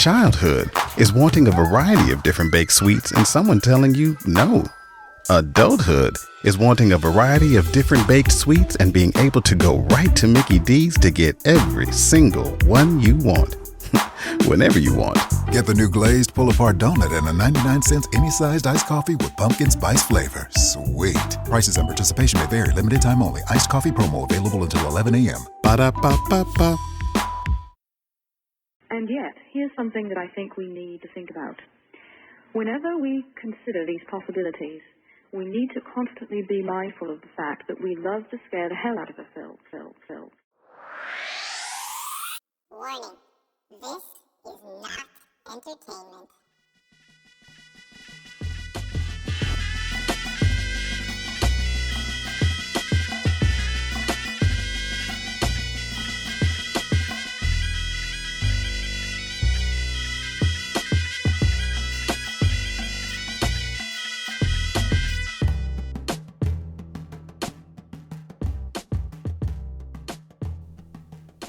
Childhood is wanting a variety of different baked sweets and someone telling you no. Adulthood is wanting a variety of different baked sweets and being able to go right to Mickey D's to get every single one you want. Whenever you want. Get the new glazed pull-apart donut and a 99-cent any-sized iced coffee with pumpkin spice flavor. Sweet. Prices and participation may vary. Limited time only. Iced coffee promo available until 11 a.m. Ba-da-ba-ba-ba. And yet, here's something that I think we need to think about. Whenever we consider these possibilities, we need to constantly be mindful of the fact that we love to scare the hell out of a film. Warning. This is not entertainment.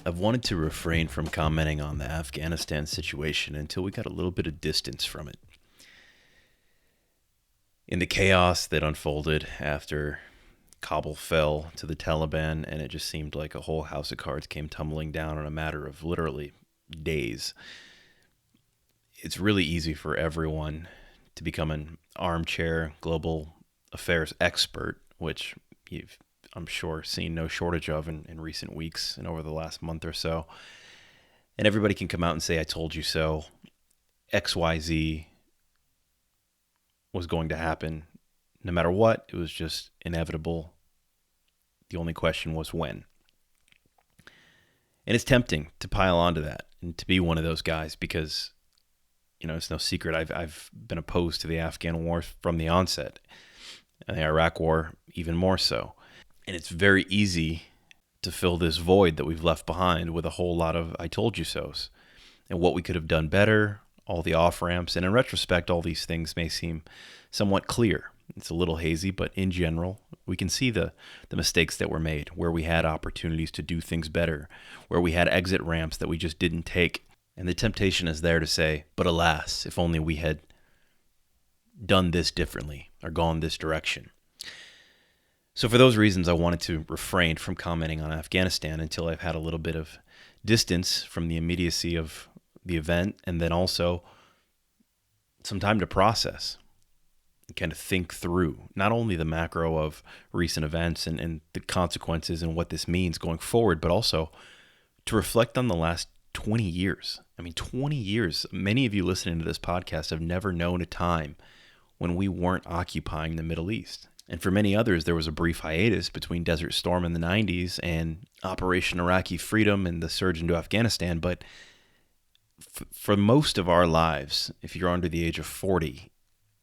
I've wanted to refrain from commenting on the Afghanistan situation until we got a little bit of distance from it. In the chaos that unfolded after Kabul fell to the Taliban, and it just seemed like a whole house of cards came tumbling down in a matter of literally days, it's really easy for everyone to become an armchair global affairs expert, which you've I'm sure seen no shortage of in recent weeks and over the last month or so. And everybody can come out and say, I told you so. XYZ was going to happen. No matter what, it was just inevitable. The only question was when. And it's tempting to pile onto that and to be one of those guys because, you know, it's no secret. I've been opposed to the Afghan war from the onset, and the Iraq war even more so. And it's very easy to fill this void that we've left behind with a whole lot of I told you so's and what we could have done better, all the off-ramps. And in retrospect, all these things may seem somewhat clear. It's a little hazy, but in general, we can see the mistakes that were made, where we had opportunities to do things better, where we had exit ramps that we just didn't take. And the temptation is there to say, but alas, if only we had done this differently or gone this direction. So for those reasons, I wanted to refrain from commenting on Afghanistan until I've had a little bit of distance from the immediacy of the event, and then also some time to process and kind of think through not only the macro of recent events and the consequences and what this means going forward, but also to reflect on the last 20 years. I mean, 20 years. Many of you listening to this podcast have never known a time when we weren't occupying the Middle East. And for many others, there was a brief hiatus between Desert Storm in the 90s and Operation Iraqi Freedom and the surge into Afghanistan. But for most of our lives, if you're under the age of 40,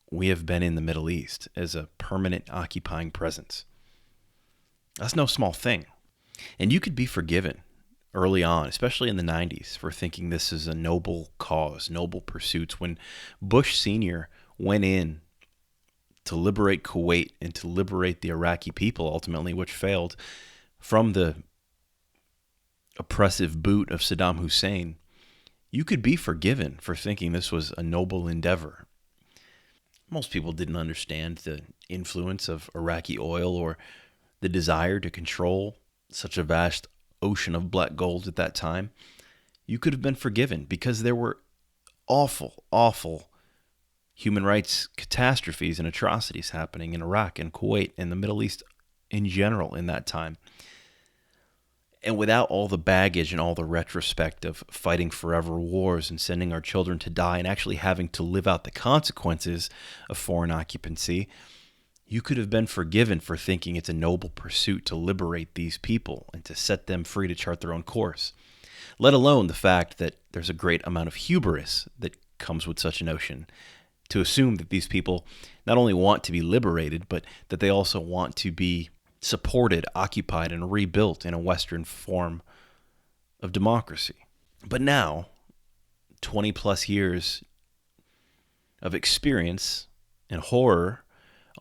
we have been in the Middle East as a permanent occupying presence. That's no small thing. And you could be forgiven early on, especially in the 90s, for thinking this is a noble cause, noble pursuits. When Bush Sr. went in to liberate Kuwait and to liberate the Iraqi people, ultimately, which failed, from the oppressive boot of Saddam Hussein, you could be forgiven for thinking this was a noble endeavor. Most people didn't understand the influence of Iraqi oil or the desire to control such a vast ocean of black gold at that time. You could have been forgiven because there were awful, awful human rights catastrophes and atrocities happening in Iraq and Kuwait and the Middle East in general in that time. And without all the baggage and all the retrospect of fighting forever wars and sending our children to die and actually having to live out the consequences of foreign occupancy, you could have been forgiven for thinking it's a noble pursuit to liberate these people and to set them free to chart their own course, let alone the fact that there's a great amount of hubris that comes with such a notion, to assume that these people not only want to be liberated, but that they also want to be supported, occupied, and rebuilt in a Western form of democracy. But now, 20 plus years of experience and horror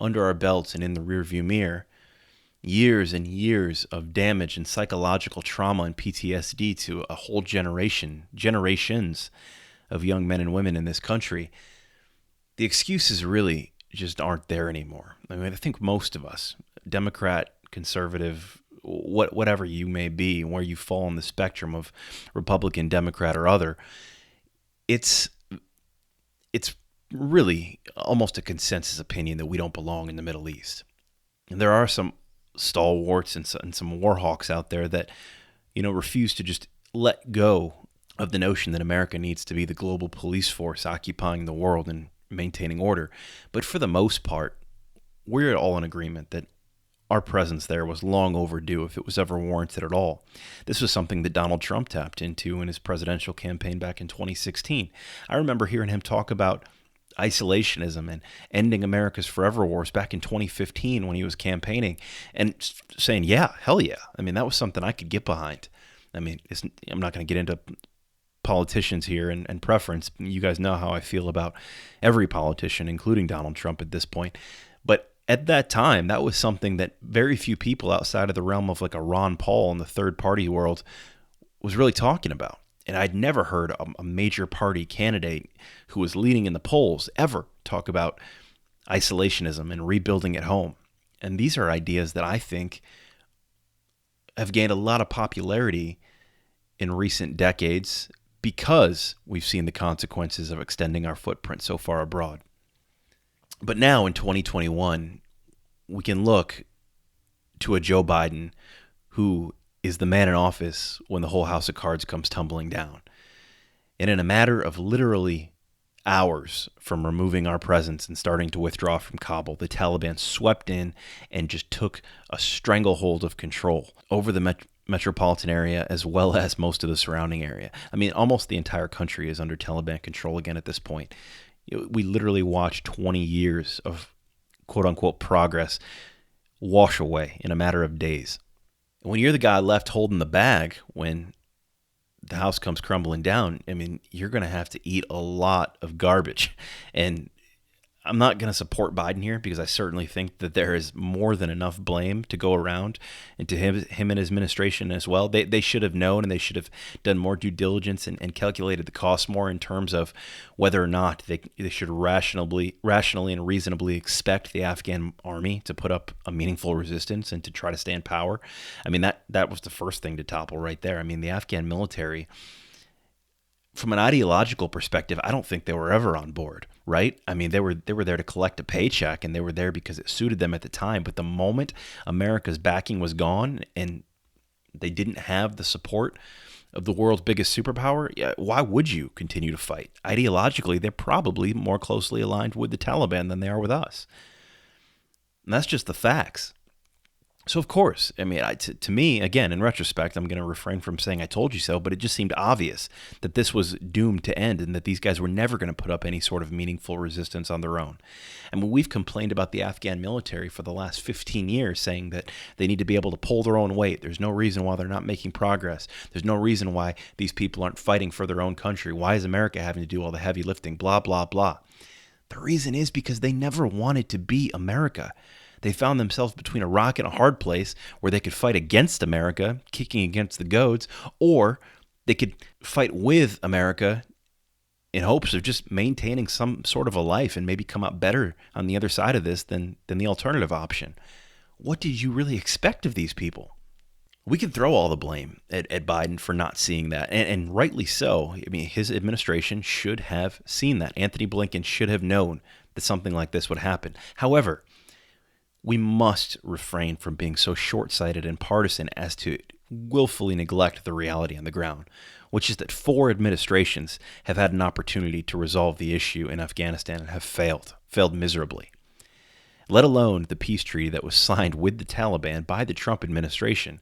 under our belts and in the rearview mirror, years and years of damage and psychological trauma and PTSD to a whole generations of young men and women in this country, the excuses really just aren't there anymore. I mean, I think most of us, Democrat, conservative, whatever you may be, where you fall on the spectrum of Republican, Democrat, or other, it's really almost a consensus opinion that we don't belong in the Middle East. And there are some stalwarts and some war hawks out there that, refuse to just let go of the notion that America needs to be the global police force occupying the world and maintaining order. But for the most part, we're all in agreement that our presence there was long overdue if it was ever warranted at all. This was something that Donald Trump tapped into in his presidential campaign back in 2016. I remember hearing him talk about isolationism and ending America's forever wars back in 2015 when he was campaigning, and saying, yeah, hell yeah. I mean, that was something I could get behind. I mean, I'm not going to get into politicians here and preference. You guys know how I feel about every politician, including Donald Trump at this point. But at that time, that was something that very few people outside of the realm of like a Ron Paul in the third party world was really talking about. And I'd never heard a major party candidate who was leading in the polls ever talk about isolationism and rebuilding at home. And these are ideas that I think have gained a lot of popularity in recent decades because we've seen the consequences of extending our footprint so far abroad. But now in 2021, we can look to a Joe Biden who is the man in office when the whole house of cards comes tumbling down. And in a matter of literally hours from removing our presence and starting to withdraw from Kabul, the Taliban swept in and just took a stranglehold of control over the metropolitan area as well as most of the surrounding area. I mean, almost the entire country is under Taliban control again at this point. We literally watched 20 years of quote-unquote progress wash away in a matter of days. When you're the guy left holding the bag when the house comes crumbling down, I mean, you're going to have to eat a lot of garbage. And I'm not going to support Biden here because I certainly think that there is more than enough blame to go around, and to him and his administration as well. They should have known, and they should have done more due diligence and calculated the cost more in terms of whether or not they should rationally and reasonably expect the Afghan army to put up a meaningful resistance and to try to stay in power. I mean, that was the first thing to topple right there. I mean, the Afghan military, from an ideological perspective, I don't think they were ever on board, right? I mean, they were there to collect a paycheck, and they were there because it suited them at the time. But the moment America's backing was gone and they didn't have the support of the world's biggest superpower, why would you continue to fight? Ideologically, they're probably more closely aligned with the Taliban than they are with us. And that's just the facts. So, of course, I mean, to me, again, in retrospect, I'm going to refrain from saying I told you so, but it just seemed obvious that this was doomed to end and that these guys were never going to put up any sort of meaningful resistance on their own. And we've complained about the Afghan military for the last 15 years, saying that they need to be able to pull their own weight. There's no reason why they're not making progress. There's no reason why these people aren't fighting for their own country. Why is America having to do all the heavy lifting? Blah, blah, blah. The reason is because they never wanted to be America. They found themselves between a rock and a hard place where they could fight against America, kicking against the goads, or they could fight with America in hopes of just maintaining some sort of a life and maybe come out better on the other side of this than the alternative option. What did you really expect of these people? We can throw all the blame at Biden for not seeing that, and rightly so. I mean, his administration should have seen that. Anthony Blinken should have known that something like this would happen. However, we must refrain from being so short-sighted and partisan as to willfully neglect the reality on the ground, which is that 4 administrations have had an opportunity to resolve the issue in Afghanistan and have failed miserably. Let alone the peace treaty that was signed with the Taliban by the Trump administration.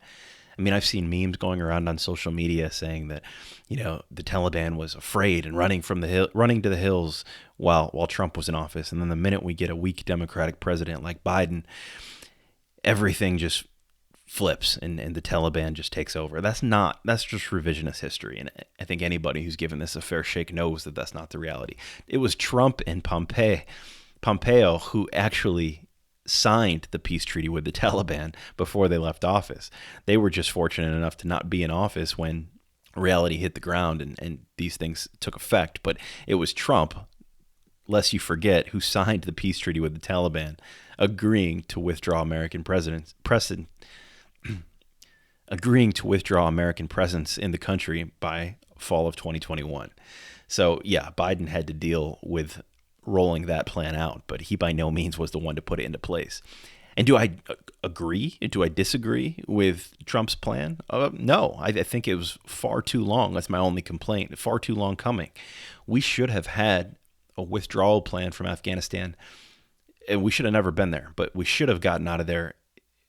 I mean, I've seen memes going around on social media saying that, the Taliban was afraid and running to the hills while Trump was in office. And then the minute we get a weak Democratic president like Biden, everything just flips and the Taliban just takes over. That's just revisionist history. And I think anybody who's given this a fair shake knows that that's not the reality. It was Trump and Pompeo who actually signed the peace treaty with the Taliban before they left office. They were just fortunate enough to not be in office when reality hit the ground and these things took effect. But it was Trump, lest you forget, who signed the peace treaty with the Taliban, agreeing to withdraw American presence in the country by fall of 2021. So yeah, Biden had to deal with rolling that plan out, but he by no means was the one to put it into place. And do I agree? Do I disagree with Trump's plan? No, I think it was far too long. That's my only complaint. Far too long coming. We should have had a withdrawal plan from Afghanistan, and we should have never been there, but we should have gotten out of there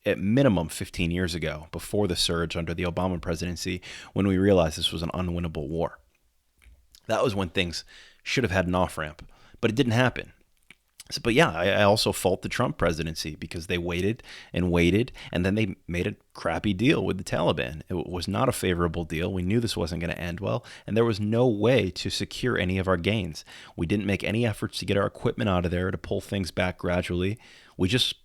at minimum 15 years ago, before the surge under the Obama presidency, when we realized this was an unwinnable war. That was when things should have had an off-ramp, but it didn't happen. So, but yeah, I also fault the Trump presidency because they waited and waited, and then they made a crappy deal with the Taliban. It was not a favorable deal. We knew this wasn't going to end well, and there was no way to secure any of our gains. We didn't make any efforts to get our equipment out of there, to pull things back gradually. We just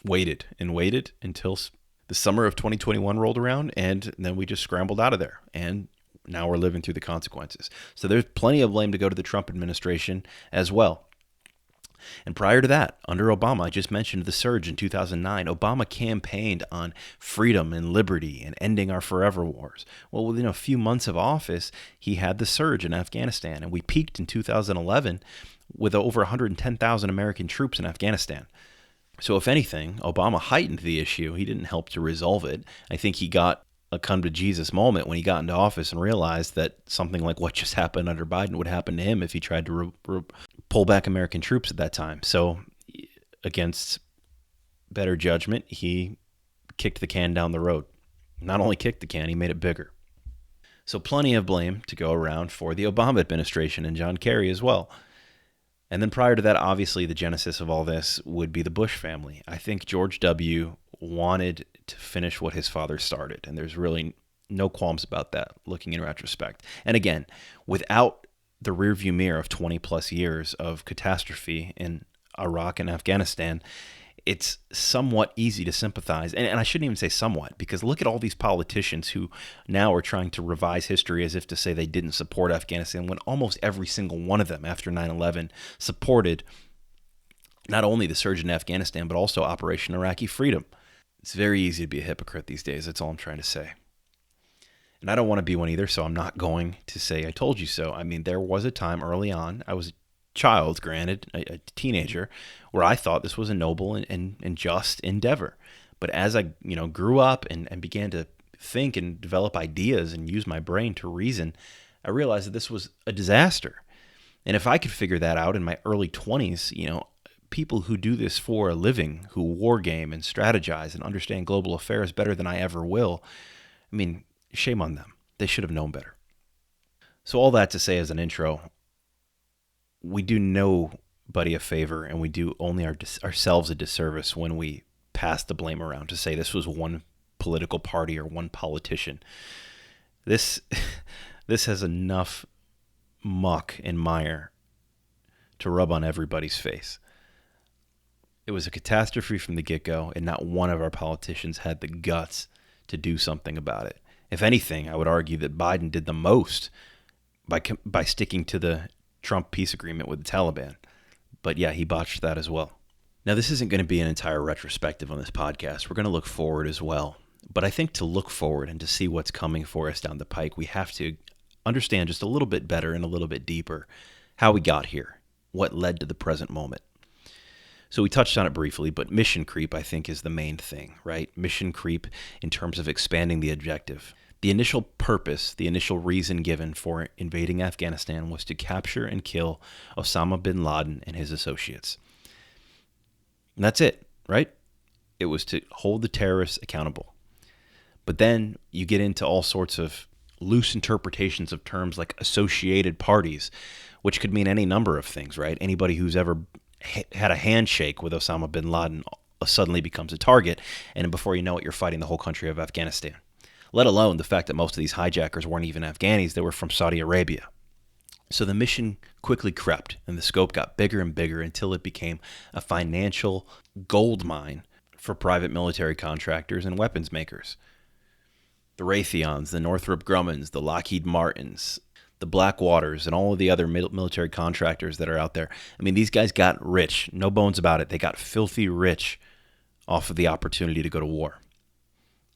waited and waited until the summer of 2021 rolled around, and then we just scrambled out of there. And now we're living through the consequences. So there's plenty of blame to go to the Trump administration as well. And prior to that, under Obama, I just mentioned the surge in 2009. Obama campaigned on freedom and liberty and ending our forever wars. Well, within a few months of office, he had the surge in Afghanistan, and we peaked in 2011 with over 110,000 American troops in Afghanistan. So if anything, Obama heightened the issue. He didn't help to resolve it. I think he got a come to Jesus moment when he got into office and realized that something like what just happened under Biden would happen to him if he tried to pull back American troops at that time. So against better judgment, he kicked the can down the road. Not only kicked the can, he made it bigger. So plenty of blame to go around for the Obama administration and John Kerry as well. And then prior to that, obviously, the genesis of all this would be the Bush family. I think George W. wanted to finish what his father started, and there's really no qualms about that, looking in retrospect. And again, without the rearview mirror of 20 plus years of catastrophe in Iraq and Afghanistan, it's somewhat easy to sympathize. And I shouldn't even say somewhat, because look at all these politicians who now are trying to revise history as if to say they didn't support Afghanistan, when almost every single one of them after 9/11 supported not only the surge in Afghanistan, but also Operation Iraqi Freedom. It's very easy to be a hypocrite these days. That's all I'm trying to say. And I don't want to be one either, so I'm not going to say I told you so. I mean, there was a time early on, I was a child, granted, a teenager, where I thought this was a noble and just endeavor. But as I grew up and began to think and develop ideas and use my brain to reason, I realized that this was a disaster. And if I could figure that out in my early 20s, people who do this for a living, who war game and strategize and understand global affairs better than I ever will, I mean, shame on them. They should have known better. So all that to say as an intro, we do nobody a favor, and we do only ourselves a disservice when we pass the blame around to say this was one political party or one politician. This has enough muck and mire to rub on everybody's face. It was a catastrophe from the get-go, and not one of our politicians had the guts to do something about it. If anything, I would argue that Biden did the most by sticking to the Trump peace agreement with the Taliban. But yeah, he botched that as well. Now, this isn't going to be an entire retrospective on this podcast. We're going to look forward as well. But I think to look forward and to see what's coming for us down the pike, we have to understand just a little bit better and a little bit deeper how we got here, what led to the present moment. So we touched on it briefly, but mission creep, I think, is the main thing, right? Mission creep in terms of expanding the objective. The initial purpose, the initial reason given for invading Afghanistan was to capture and kill Osama bin Laden and his associates. And that's it, right? It was to hold the terrorists accountable. But then you get into all sorts of loose interpretations of terms like associated parties, which could mean any number of things, right? Anybody who's ever had a handshake with Osama bin Laden suddenly becomes a target, and before you know it, you're fighting the whole country of Afghanistan. Let alone the fact that most of these hijackers weren't even Afghanis, they were from Saudi Arabia. So the mission quickly crept, and the scope got bigger and bigger until it became a financial gold mine for private military contractors and weapons makers. The Raytheons, the Northrop Grummons, the Lockheed Martins, the Blackwaters, and all of the other military contractors that are out there. I mean, these guys got rich. No bones about it. They got filthy rich off of the opportunity to go to war.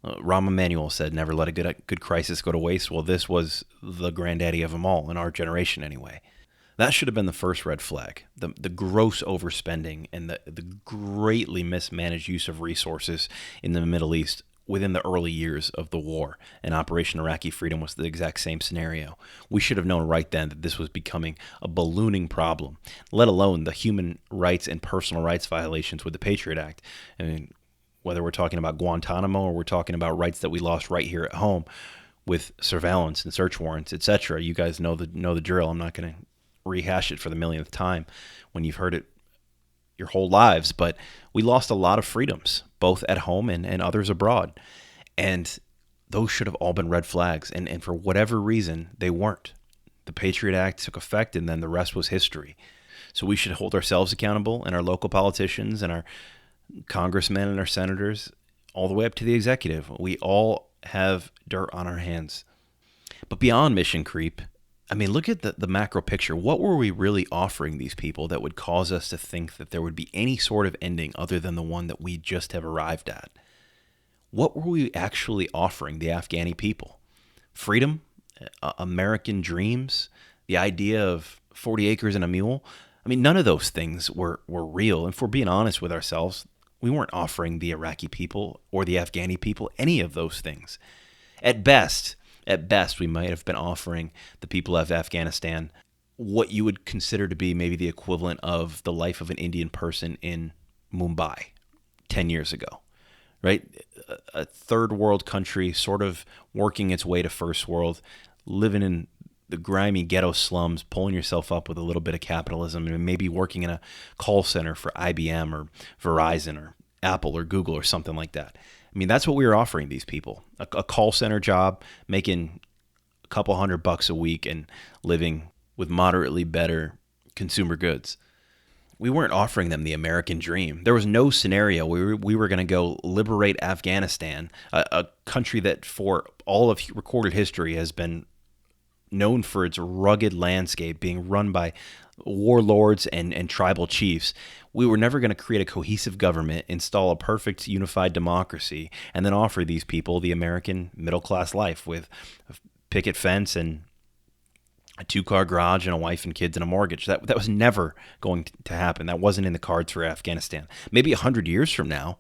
Rahm Emanuel said, never let a good crisis go to waste. Well, this was the granddaddy of them all, in our generation anyway. That should have been the first red flag, the gross overspending and the greatly mismanaged use of resources in the Middle East within the early years of the war. And Operation Iraqi Freedom was the exact same scenario. We should have known right then that this was becoming a ballooning problem, let alone the human rights and personal rights violations with the Patriot Act. I mean, whether we're talking about Guantanamo or we're talking about rights that we lost right here at home with surveillance and search warrants, etc. You guys know the drill. I'm not going to rehash it for the millionth time when you've heard it your whole lives, but we lost a lot of freedoms, both at home and others abroad. And those should have all been red flags. And for whatever reason, they weren't. The Patriot Act took effect, and then the rest was history. So we should hold ourselves accountable, and our local politicians and our congressmen and our senators, all the way up to the executive. We all have dirt on our hands. But beyond mission creep, I mean, look at the macro picture. What were we really offering these people that would cause us to think that there would be any sort of ending other than the one that we just have arrived at? What were we actually offering the Afghani people? Freedom? American dreams? The idea of 40 acres and a mule? I mean, none of those things were real. And if we're being honest with ourselves, we weren't offering the Iraqi people or the Afghani people any of those things. At best, we might have been offering the people of Afghanistan what you would consider to be maybe the equivalent of the life of an Indian person in Mumbai 10 years ago, right? A third world country sort of working its way to first world, living in the grimy ghetto slums, pulling yourself up with a little bit of capitalism, and maybe working in a call center for IBM or Verizon or Apple or Google or something like that. I mean, that's what we were offering these people, a call center job, making a couple $100 a week and living with moderately better consumer goods. We weren't offering them the American dream. There was no scenario where we were going to go liberate Afghanistan, a country that for all of recorded history has been known for its rugged landscape, being run by warlords and tribal chiefs. We were never going to create a cohesive government, install a perfect unified democracy, and then offer these people the American middle-class life with a picket fence and a 2-car garage and a wife and kids and a mortgage. That was never going to happen. That wasn't in the cards for Afghanistan. Maybe 100 years from now,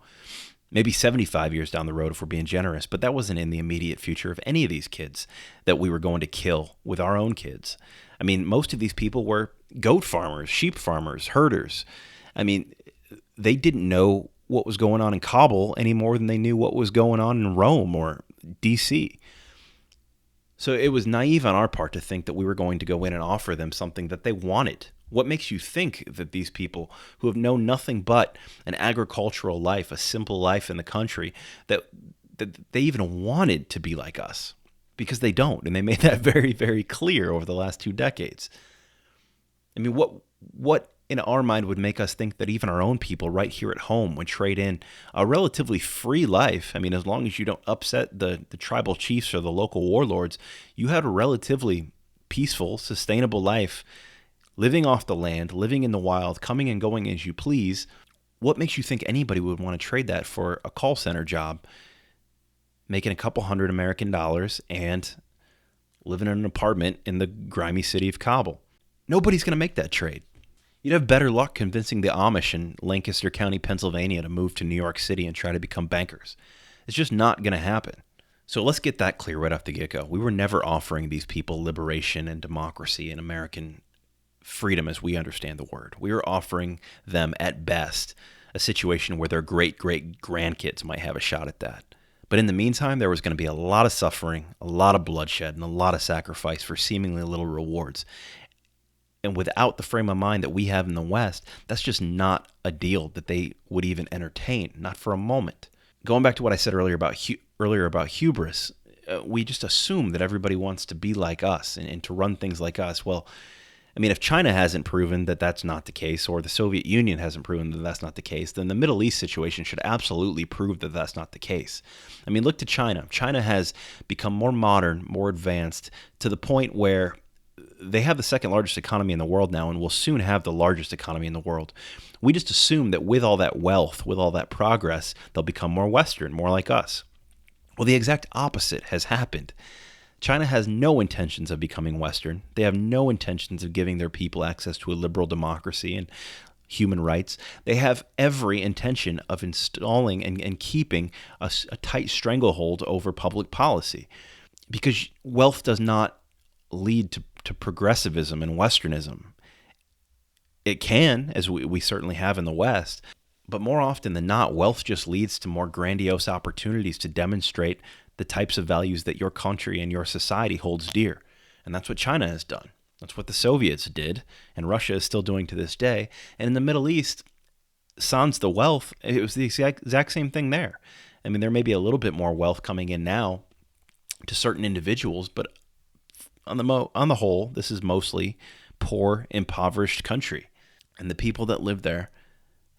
maybe 75 years down the road if we're being generous, but that wasn't in the immediate future of any of these kids that we were going to kill with our own kids. I mean, most of these people were goat farmers, sheep farmers, herders. I mean, they didn't know what was going on in Kabul any more than they knew what was going on in Rome or DC. So it was naive on our part to think that we were going to go in and offer them something that they wanted. What makes you think that these people who have known nothing but an agricultural life, a simple life in the country, that they even wanted to be like us? Because they don't, and they made that very, very clear over the last 2 decades. I mean, what in our mind would make us think that even our own people right here at home would trade in a relatively free life? I mean, as long as you don't upset the tribal chiefs or the local warlords, you had a relatively peaceful, sustainable life, living off the land, living in the wild, coming and going as you please. What makes you think anybody would want to trade that for a call center job, making a couple $100 American and living in an apartment in the grimy city of Kabul? Nobody's going to make that trade. You'd have better luck convincing the Amish in Lancaster County, Pennsylvania to move to New York City and try to become bankers. It's just not going to happen. So let's get that clear right off the get-go. We were never offering these people liberation and democracy and American freedom as we understand the word. We were offering them, at best, a situation where their great-great-grandkids might have a shot at that. But in the meantime, there was going to be a lot of suffering, a lot of bloodshed, and a lot of sacrifice for seemingly little rewards. And without the frame of mind that we have in the West, that's just not a deal that they would even entertain, not for a moment. Going back to what I said earlier about hubris, we just assume that everybody wants to be like us and to run things like us. Well, I mean, if China hasn't proven that that's not the case, or the Soviet Union hasn't proven that that's not the case, then the Middle East situation should absolutely prove that that's not the case. I mean, look to China. China has become more modern, more advanced, to the point where they have the second largest economy in the world now, and will soon have the largest economy in the world. We just assume that with all that wealth, with all that progress, they'll become more Western, more like us. Well, the exact opposite has happened. China has no intentions of becoming Western. They have no intentions of giving their people access to a liberal democracy and human rights. They have every intention of installing and keeping a tight stranglehold over public policy, because wealth does not lead to progressivism and Westernism. It can, as we certainly have in the West, but more often than not, wealth just leads to more grandiose opportunities to demonstrate the types of values that your country and your society holds dear. And that's what China has done. That's what the Soviets did, and Russia is still doing to this day. And in the Middle East, sans the wealth, it was the exact same thing there. I mean, there may be a little bit more wealth coming in now to certain individuals, but on the whole, this is mostly poor, impoverished country. And the people that live there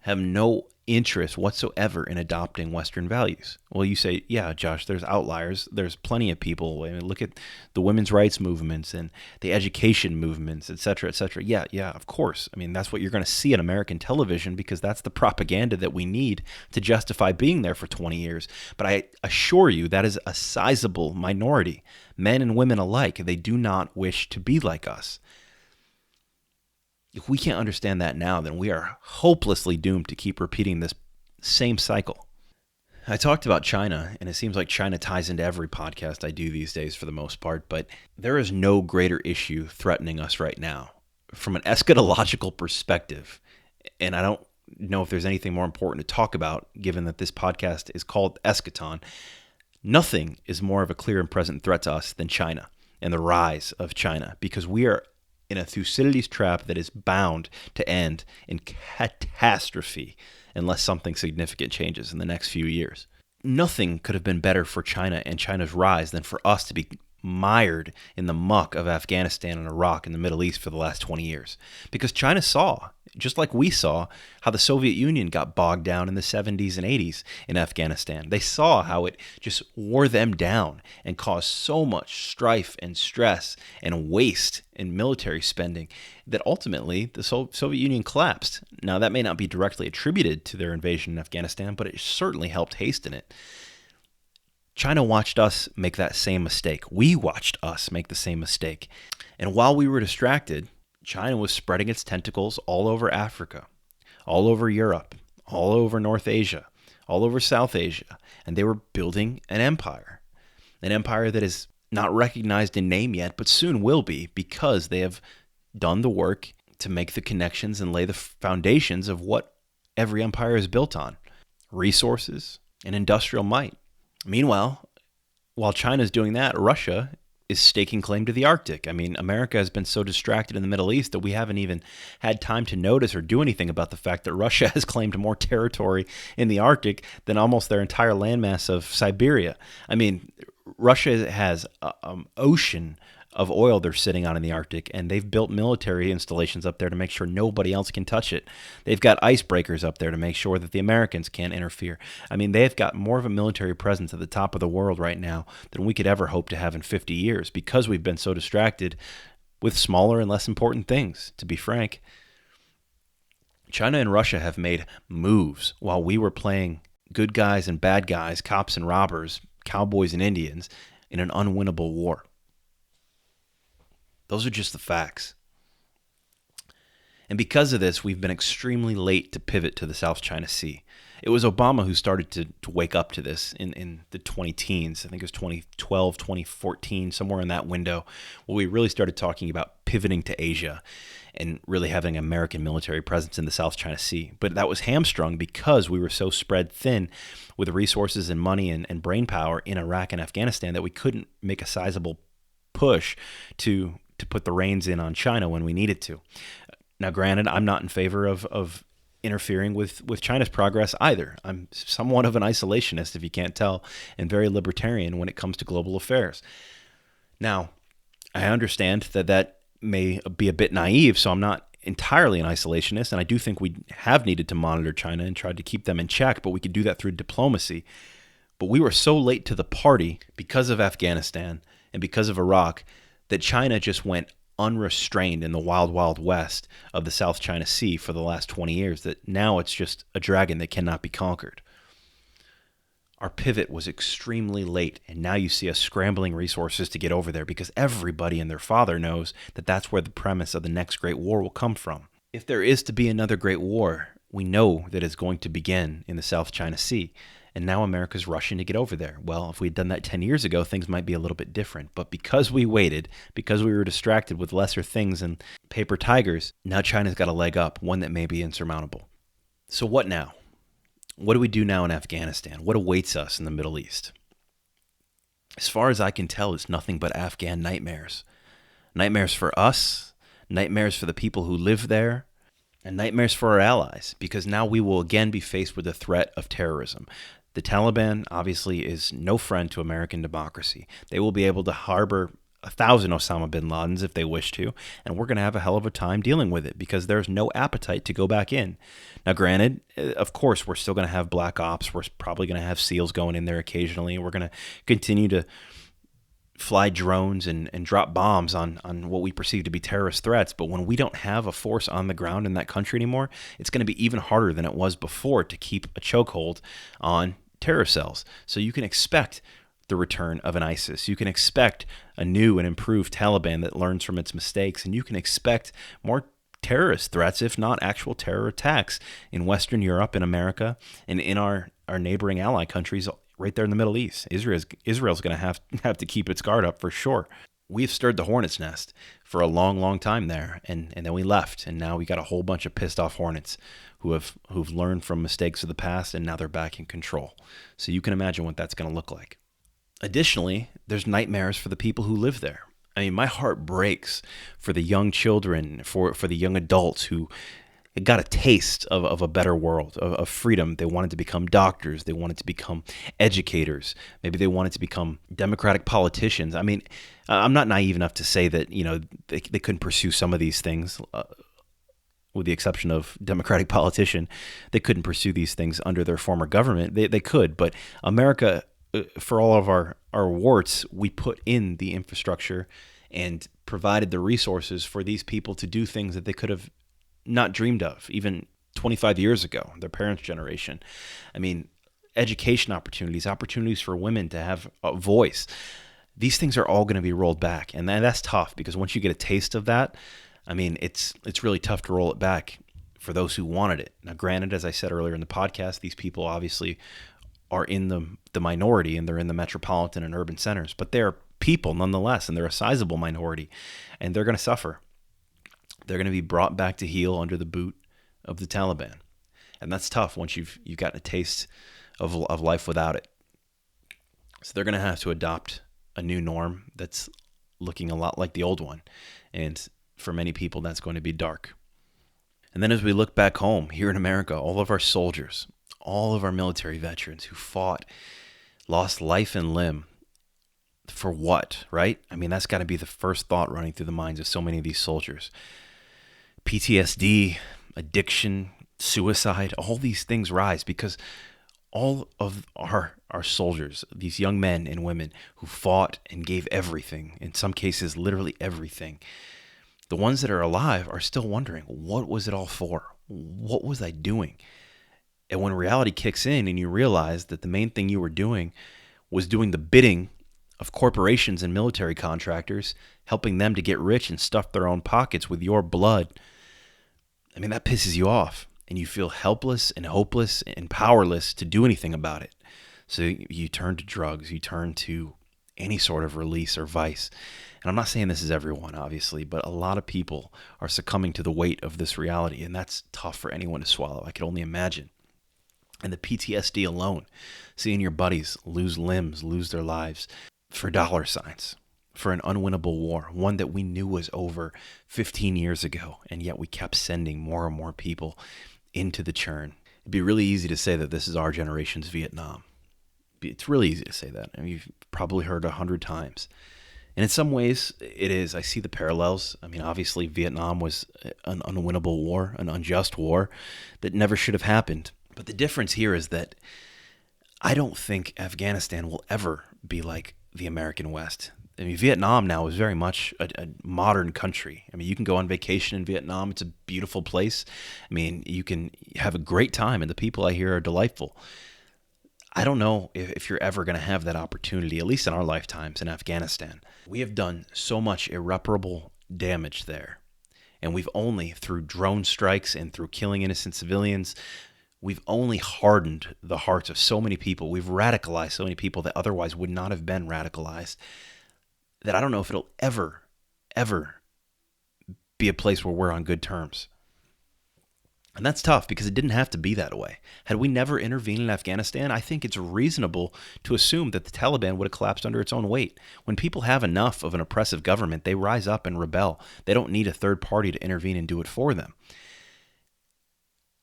have no interest whatsoever in adopting Western values. Well, you say, yeah, Josh, there's outliers. There's plenty of people. I mean, look at the women's rights movements and the education movements, et cetera, et cetera. Yeah, of course. I mean, that's what you're going to see on American television, because that's the propaganda that we need to justify being there for 20 years. But I assure you, that is a sizable minority, men and women alike. They do not wish to be like us. If we can't understand that now, then we are hopelessly doomed to keep repeating this same cycle. I talked about China, and it seems like China ties into every podcast I do these days for the most part, but there is no greater issue threatening us right now from an eschatological perspective. And I don't know if there's anything more important to talk about, given that this podcast is called Eschaton. Nothing is more of a clear and present threat to us than China and the rise of China, because we are in a Thucydides trap that is bound to end in catastrophe unless something significant changes in the next few years. Nothing could have been better for China and China's rise than for us to be mired in the muck of Afghanistan and Iraq and the Middle East for the last 20 years. Because China saw, just like we saw, how the Soviet Union got bogged down in the 70s and 80s in Afghanistan. They saw how it just wore them down and caused so much strife and stress and waste in military spending that ultimately the Soviet Union collapsed. Now, that may not be directly attributed to their invasion in Afghanistan, but it certainly helped hasten it. China watched us make that same mistake. We watched us make the same mistake. And while we were distracted, China was spreading its tentacles all over Africa, all over Europe, all over North Asia, all over South Asia, and they were building an empire that is not recognized in name yet, but soon will be, because they have done the work to make the connections and lay the foundations of what every empire is built on: resources and industrial might. Meanwhile, while China's doing that, Russia is staking claim to the Arctic. I mean, America has been so distracted in the Middle East that we haven't even had time to notice or do anything about the fact that Russia has claimed more territory in the Arctic than almost their entire landmass of Siberia. I mean, Russia has an ocean of oil they're sitting on in the Arctic, and they've built military installations up there to make sure nobody else can touch it. They've got icebreakers up there to make sure that the Americans can't interfere. I mean, they've got more of a military presence at the top of the world right now than we could ever hope to have in 50 years, because we've been so distracted with smaller and less important things, to be frank. China and Russia have made moves while we were playing good guys and bad guys, cops and robbers, cowboys and Indians in an unwinnable war. Those are just the facts. And because of this, we've been extremely late to pivot to the South China Sea. It was Obama who started to wake up to this in the 20-teens. I think it was 2012, 2014, somewhere in that window, where we really started talking about pivoting to Asia and really having an American military presence in the South China Sea. But that was hamstrung because we were so spread thin with resources and money and brain power in Iraq and Afghanistan that we couldn't make a sizable push to put the reins in on China when we needed to. Now, granted, I'm not in favor of interfering with China's progress either. I'm somewhat of an isolationist, if you can't tell, and very libertarian when it comes to global affairs. Now, I understand that may be a bit naive, so I'm not entirely an isolationist, and I do think we have needed to monitor China and tried to keep them in check, but we could do that through diplomacy. But we were so late to the party because of Afghanistan and because of Iraq that China just went unrestrained in the wild, wild west of the South China Sea for the last 20 years, that now it's just a dragon that cannot be conquered. Our pivot was extremely late, and now you see us scrambling resources to get over there because everybody and their father knows that that's where the premise of the next great war will come from. If there is to be another great war, we know that it's going to begin in the South China Sea, and now America's rushing to get over there. Well, if we'd done that 10 years ago, things might be a little bit different. But because we waited, because we were distracted with lesser things and paper tigers, now China's got a leg up, one that may be insurmountable. So what now? What do we do now in Afghanistan? What awaits us in the Middle East? As far as I can tell, it's nothing but Afghan nightmares. Nightmares for us, nightmares for the people who live there, and nightmares for our allies, because now we will again be faced with the threat of terrorism. The Taliban obviously is no friend to American democracy. They will be able to harbor 1,000 Osama bin Ladens if they wish to, and we're going to have a hell of a time dealing with it because there's no appetite to go back in. Now, granted, of course, we're still going to have black ops. We're probably going to have SEALs going in there occasionally. We're going to continue to fly drones and drop bombs on what we perceive to be terrorist threats. But when we don't have a force on the ground in that country anymore, it's going to be even harder than it was before to keep a chokehold on terror cells. So you can expect the return of an ISIS. You can expect a new and improved Taliban that learns from its mistakes, and you can expect more terrorist threats, if not actual terror attacks in Western Europe, in America, and in our neighboring ally countries right there in the Middle East. Israel's going to have to keep its guard up for sure. We've stirred the hornet's nest for a long, long time there, and then we left, and now we got a whole bunch of pissed off hornets who've learned from mistakes of the past, and now they're back in control. So you can imagine what that's going to look like. Additionally, there's nightmares for the people who live there. I mean, my heart breaks for the young children, for the young adults who got a taste of a better world, of freedom. They wanted to become doctors. They wanted to become educators. Maybe they wanted to become democratic politicians. I mean, I'm not naive enough to say that, they couldn't pursue some of these things, with the exception of democratic politician. They couldn't pursue these things under their former government. They could, but America, for all of our warts, we put in the infrastructure and provided the resources for these people to do things that they could have not dreamed of even 25 years ago, their parents' generation. I mean, education opportunities for women to have a voice. These things are all going to be rolled back, and that's tough because once you get a taste of that, I mean, it's really tough to roll it back for those who wanted it. Now, granted, as I said earlier in the podcast, these people obviously are in the minority, and they're in the metropolitan and urban centers, but they're people nonetheless, and they're a sizable minority, and they're going to suffer. They're going to be brought back to heel under the boot of the Taliban, and that's tough once you've gotten a taste of life without it. So they're going to have to adopt a new norm that's looking a lot like the old one, and for many people, that's going to be dark. And then as we look back home here in America, all of our soldiers, all of our military veterans who fought, lost life and limb, for what, right? I mean, that's got to be the first thought running through the minds of so many of these soldiers. PTSD, addiction, suicide, all these things rise because all of our soldiers, these young men and women who fought and gave everything, in some cases literally everything, the ones that are alive are still wondering, what was it all for? What was I doing? And when reality kicks in and you realize that the main thing you were doing was doing the bidding of corporations and military contractors, helping them to get rich and stuff their own pockets with your blood, I mean, that pisses you off. And you feel helpless and hopeless and powerless to do anything about it. So you turn to drugs, you turn to any sort of release or vice. And I'm not saying this is everyone, obviously, but a lot of people are succumbing to the weight of this reality, and that's tough for anyone to swallow. I could only imagine. And the PTSD alone, seeing your buddies lose limbs, lose their lives for dollar signs, for an unwinnable war, one that we knew was over 15 years ago, and yet we kept sending more and more people into the churn. It'd be really easy to say that this is our generation's Vietnam. It's really easy to say that. I mean, you've probably heard 100 times. And in some ways, it is. I see the parallels. I mean, obviously, Vietnam was an unwinnable war, an unjust war that never should have happened. But the difference here is that I don't think Afghanistan will ever be like the American West. I mean, Vietnam now is very much a modern country. I mean, you can go on vacation in Vietnam. It's a beautiful place. I mean, you can have a great time, and the people I hear are delightful. I don't know if you're ever going to have that opportunity, at least in our lifetimes in Afghanistan. We have done so much irreparable damage there. And we've only, through drone strikes and through killing innocent civilians, we've only hardened the hearts of so many people. We've radicalized so many people that otherwise would not have been radicalized, that I don't know if it'll ever, ever be a place where we're on good terms. And that's tough because it didn't have to be that way. Had we never intervened in Afghanistan, I think it's reasonable to assume that the Taliban would have collapsed under its own weight. When people have enough of an oppressive government, they rise up and rebel. They don't need a third party to intervene and do it for them.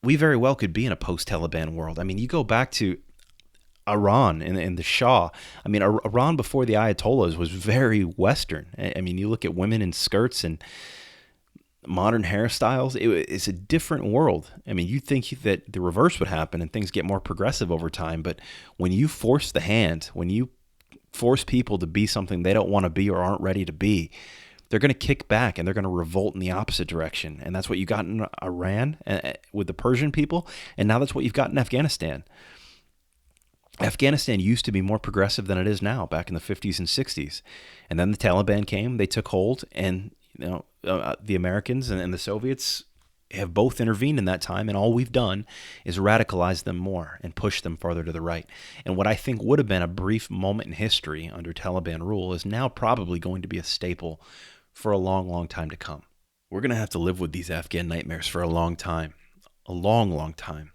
We very well could be in a post-Taliban world. I mean, you go back to Iran and the Shah. I mean, Iran before the Ayatollahs was very Western. I mean, you look at women in skirts and modern hairstyles. It's a different world. I mean, you'd think that the reverse would happen and things get more progressive over time. But when you force the hand, when you force people to be something they don't want to be or aren't ready to be, they're going to kick back and they're going to revolt in the opposite direction. And that's what you got in Iran with the Persian people. And now that's what you've got in Afghanistan. Afghanistan used to be more progressive than it is now, back in the 50s and 60s. And then the Taliban came, they took hold, and the Americans and the Soviets have both intervened in that time, and all we've done is radicalize them more and push them farther to the right. And what I think would have been a brief moment in history under Taliban rule is now probably going to be a staple for a long, long time to come. We're going to have to live with these Afghan nightmares for a long time, a long, long time.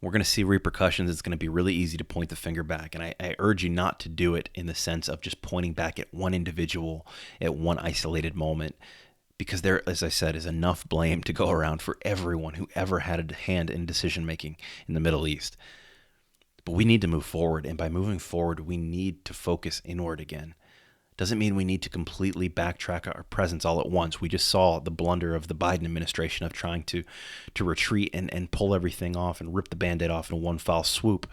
We're going to see repercussions. It's going to be really easy to point the finger back. And I urge you not to do it in the sense of just pointing back at one individual, at one isolated moment, because there, as I said, is enough blame to go around for everyone who ever had a hand in decision-making in the Middle East. But we need to move forward. And by moving forward, we need to focus inward again. Doesn't mean we need to completely backtrack our presence all at once. We just saw the blunder of the Biden administration of trying to retreat and pull everything off and rip the Band-Aid off in one foul swoop.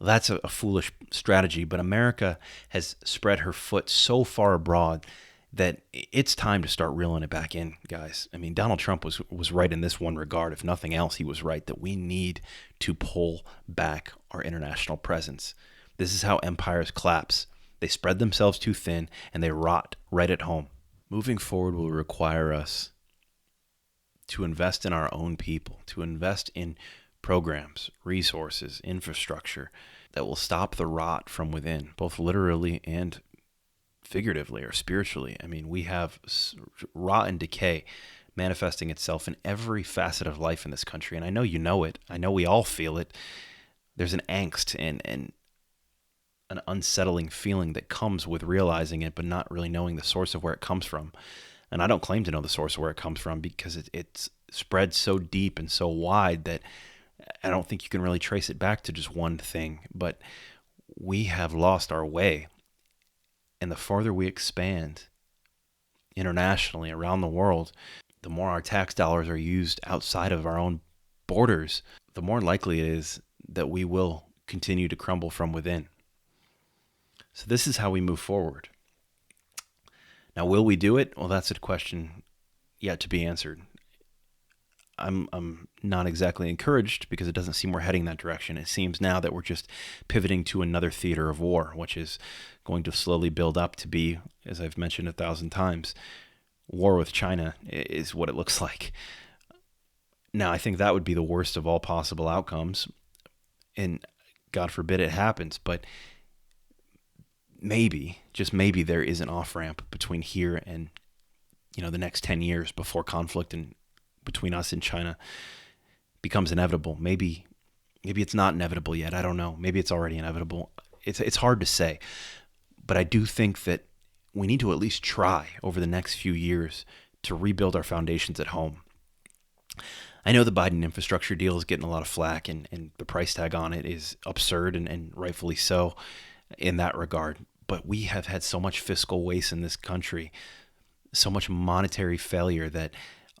That's a foolish strategy, but America has spread her foot so far abroad that it's time to start reeling it back in, guys. I mean, Donald Trump was right in this one regard. If nothing else, he was right that we need to pull back our international presence. This is how empires collapse. They spread themselves too thin, and they rot right at home. Moving forward will require us to invest in our own people, to invest in programs, resources, infrastructure that will stop the rot from within, both literally and figuratively or spiritually. I mean, we have rot and decay manifesting itself in every facet of life in this country, and I know you know it. I know we all feel it. There's an angst and an unsettling feeling that comes with realizing it, but not really knowing the source of where it comes from. And I don't claim to know the source of where it comes from because it's spread so deep and so wide that I don't think you can really trace it back to just one thing. But we have lost our way. And the farther we expand internationally around the world, the more our tax dollars are used outside of our own borders, the more likely it is that we will continue to crumble from within. So this is how we move forward. Now, will we do it? Well, that's a question yet to be answered. I'm not exactly encouraged because it doesn't seem we're heading that direction. It seems now that we're just pivoting to another theater of war, which is going to slowly build up to be, as I've mentioned 1,000 times, war with China is what it looks like. Now, I think that would be the worst of all possible outcomes, and God forbid it happens, but maybe, just maybe, there is an off-ramp between here and, the next 10 years before conflict between us and China becomes inevitable. Maybe it's not inevitable yet. I don't know. Maybe it's already inevitable. It's hard to say. But I do think that we need to at least try over the next few years to rebuild our foundations at home. I know the Biden infrastructure deal is getting a lot of flack, and the price tag on it is absurd and rightfully so in that regard. But we have had so much fiscal waste in this country, so much monetary failure that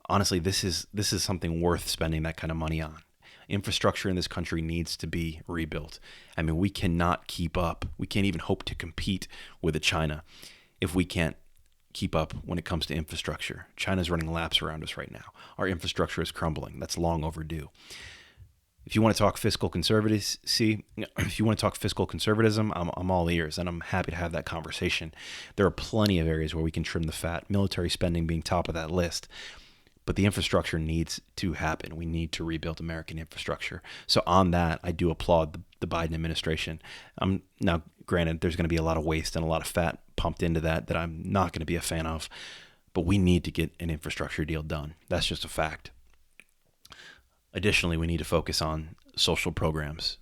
honestly, this is something worth spending that kind of money on. Infrastructure in this country needs to be rebuilt. I mean, we cannot keep up. We can't even hope to compete with a China if we can't keep up when it comes to infrastructure. China's running laps around us right now. Our infrastructure is crumbling. That's long overdue. If you want to talk fiscal conservatism, I'm all ears, and I'm happy to have that conversation. There are plenty of areas where we can trim the fat, military spending being top of that list. But the infrastructure needs to happen. We need to rebuild American infrastructure. So on that, I do applaud the Biden administration. Now, granted, there's going to be a lot of waste and a lot of fat pumped into that I'm not going to be a fan of. But we need to get an infrastructure deal done. That's just a fact. Additionally, we need to focus on social programs,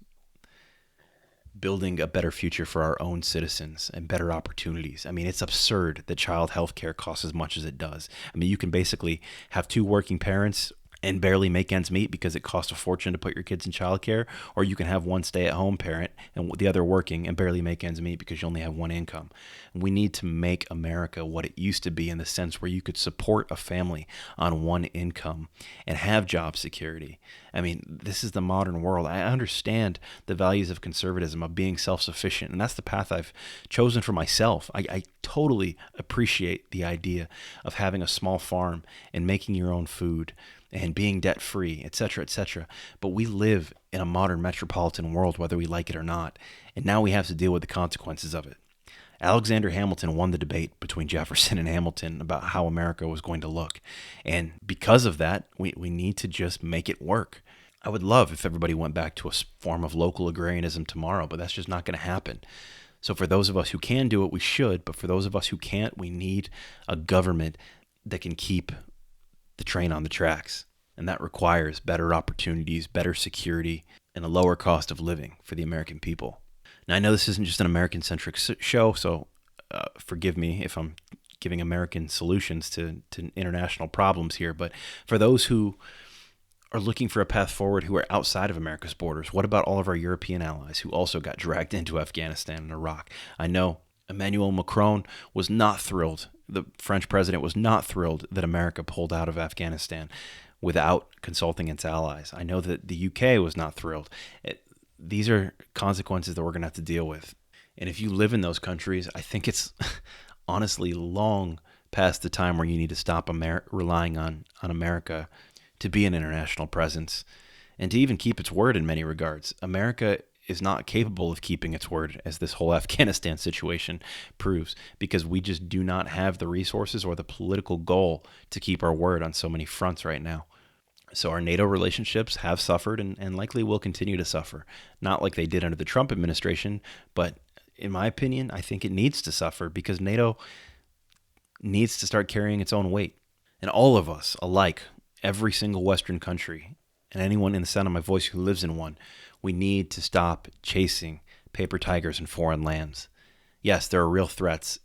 building a better future for our own citizens and better opportunities. I mean, it's absurd that child health care costs as much as it does. I mean, you can basically have two working parents and barely make ends meet because it costs a fortune to put your kids in childcare, or you can have one stay-at-home parent and the other working and barely make ends meet because you only have one income. And we need to make America what it used to be, in the sense where you could support a family on one income and have job security. I mean, this is the modern world. I understand the values of conservatism, of being self-sufficient, and that's the path I've chosen for myself. I totally appreciate the idea of having a small farm and making your own food and being debt-free, etc., etc. But we live in a modern metropolitan world, whether we like it or not, and now we have to deal with the consequences of it. Alexander Hamilton won the debate between Jefferson and Hamilton about how America was going to look, and because of that, we need to just make it work. I would love if everybody went back to a form of local agrarianism tomorrow, but that's just not going to happen. So for those of us who can do it, we should, but for those of us who can't, we need a government that can keep the train on the tracks. And that requires better opportunities, better security, and a lower cost of living for the American people. Now, I know this isn't just an American-centric show, so forgive me if I'm giving American solutions to international problems here. But for those who are looking for a path forward who are outside of America's borders, what about all of our European allies who also got dragged into Afghanistan and Iraq? I know Emmanuel Macron was not thrilled. The French president was not thrilled that America pulled out of Afghanistan without consulting its allies. I know that the UK was not thrilled. These are consequences that we're going to have to deal with. And if you live in those countries, I think it's honestly long past the time where you need to stop relying on America to be an international presence and to even keep its word in many regards. America is not capable of keeping its word, as this whole Afghanistan situation proves, because we just do not have the resources or the political goal to keep our word on so many fronts right now. So our NATO relationships have suffered and likely will continue to suffer. Not like they did under the Trump administration, but in my opinion, I think it needs to suffer because NATO needs to start carrying its own weight. And all of us alike, every single Western country, and anyone in the sound of my voice who lives in one, we need to stop chasing paper tigers in foreign lands. Yes, there are real threats,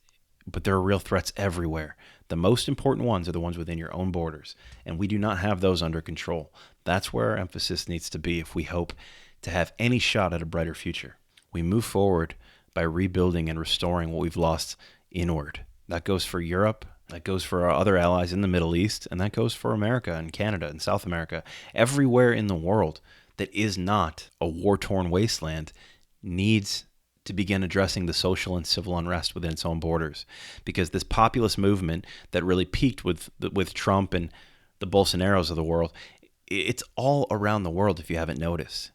but there are real threats everywhere. The most important ones are the ones within your own borders, and we do not have those under control. That's where our emphasis needs to be if we hope to have any shot at a brighter future. We move forward by rebuilding and restoring what we've lost inward. That goes for Europe, that goes for our other allies in the Middle East, and that goes for America and Canada and South America. Everywhere in the world that is not a war-torn wasteland needs to begin addressing the social and civil unrest within its own borders. Because this populist movement that really peaked with Trump and the Bolsonaros of the world, it's all around the world if you haven't noticed.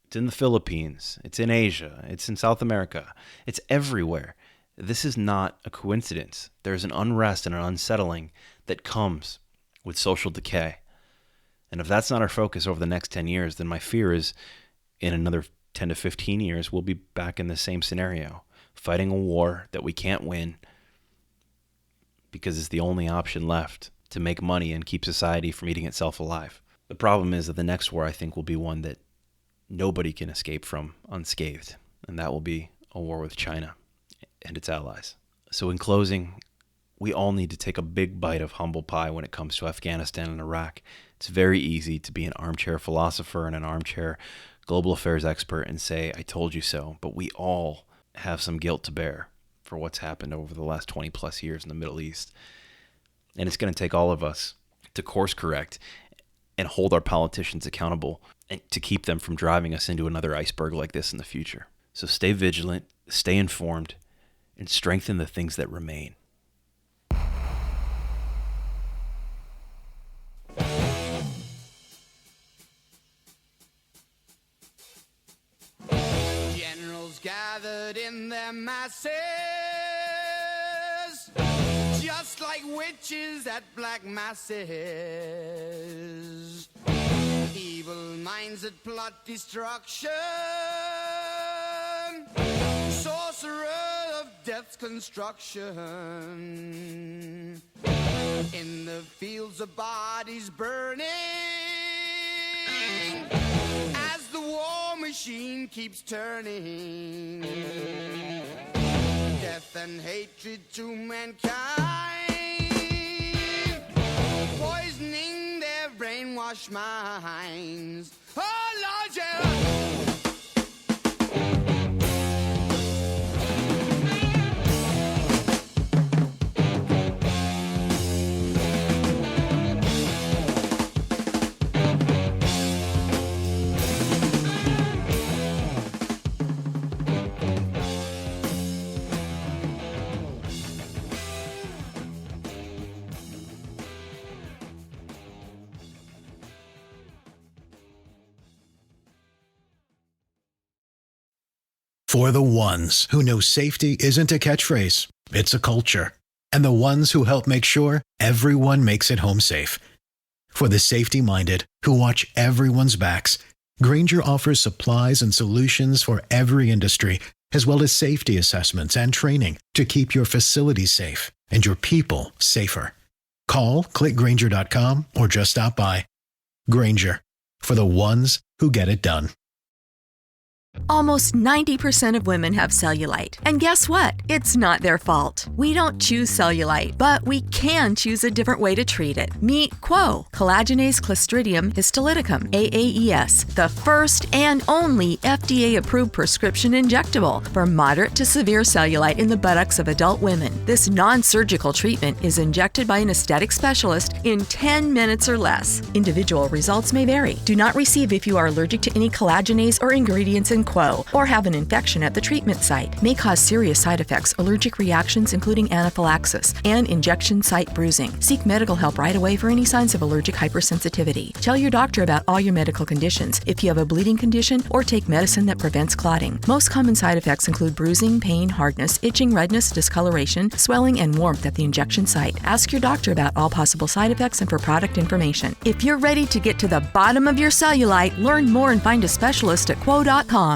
It's in the Philippines, it's in Asia, it's in South America, it's everywhere. This is not a coincidence. There's an unrest and an unsettling that comes with social decay. And if that's not our focus over the next 10 years, then my fear is in another 10 to 15 years, we'll be back in the same scenario, fighting a war that we can't win because it's the only option left to make money and keep society from eating itself alive. The problem is that the next war, I think, will be one that nobody can escape from unscathed, and that will be a war with China and its allies. So in closing, we all need to take a big bite of humble pie when it comes to Afghanistan and Iraq. It's very easy to be an armchair philosopher and an armchair global affairs expert and say, I told you so. But we all have some guilt to bear for what's happened over the last 20 plus years in the Middle East. And it's going to take all of us to course correct and hold our politicians accountable and to keep them from driving us into another iceberg like this in the future. So stay vigilant, stay informed, and strengthen the things that remain. Generals gathered in their masses, just like witches at black masses. Evil minds that plot destruction, sorcerer of death's construction. In the fields of bodies burning, as the war machine keeps turning. Death and hatred to mankind, poisoning their brainwashed minds. Oh, Lord, yeah. For the ones who know safety isn't a catchphrase, it's a culture. And the ones who help make sure everyone makes it home safe. For the safety-minded who watch everyone's backs, Grainger offers supplies and solutions for every industry, as well as safety assessments and training to keep your facilities safe and your people safer. Call, click Grainger.com, or just stop by. Grainger, for the ones who get it done. Almost 90% of women have cellulite. And guess what? It's not their fault. We don't choose cellulite, but we can choose a different way to treat it. Meet Quo, collagenase Clostridium histolyticum, AAES, the first and only FDA-approved prescription injectable for moderate to severe cellulite in the buttocks of adult women. This non-surgical treatment is injected by an aesthetic specialist in 10 minutes or less. Individual results may vary. Do not receive if you are allergic to any collagenase or ingredients in Quo, or have an infection at the treatment site. May cause serious side effects, allergic reactions including anaphylaxis, and injection site bruising. Seek medical help right away for any signs of allergic hypersensitivity. Tell your doctor about all your medical conditions if you have a bleeding condition or take medicine that prevents clotting. Most common side effects include bruising, pain, hardness, itching, redness, discoloration, swelling, and warmth at the injection site. Ask your doctor about all possible side effects and for product information. If you're ready to get to the bottom of your cellulite, learn more and find a specialist at Quo.com.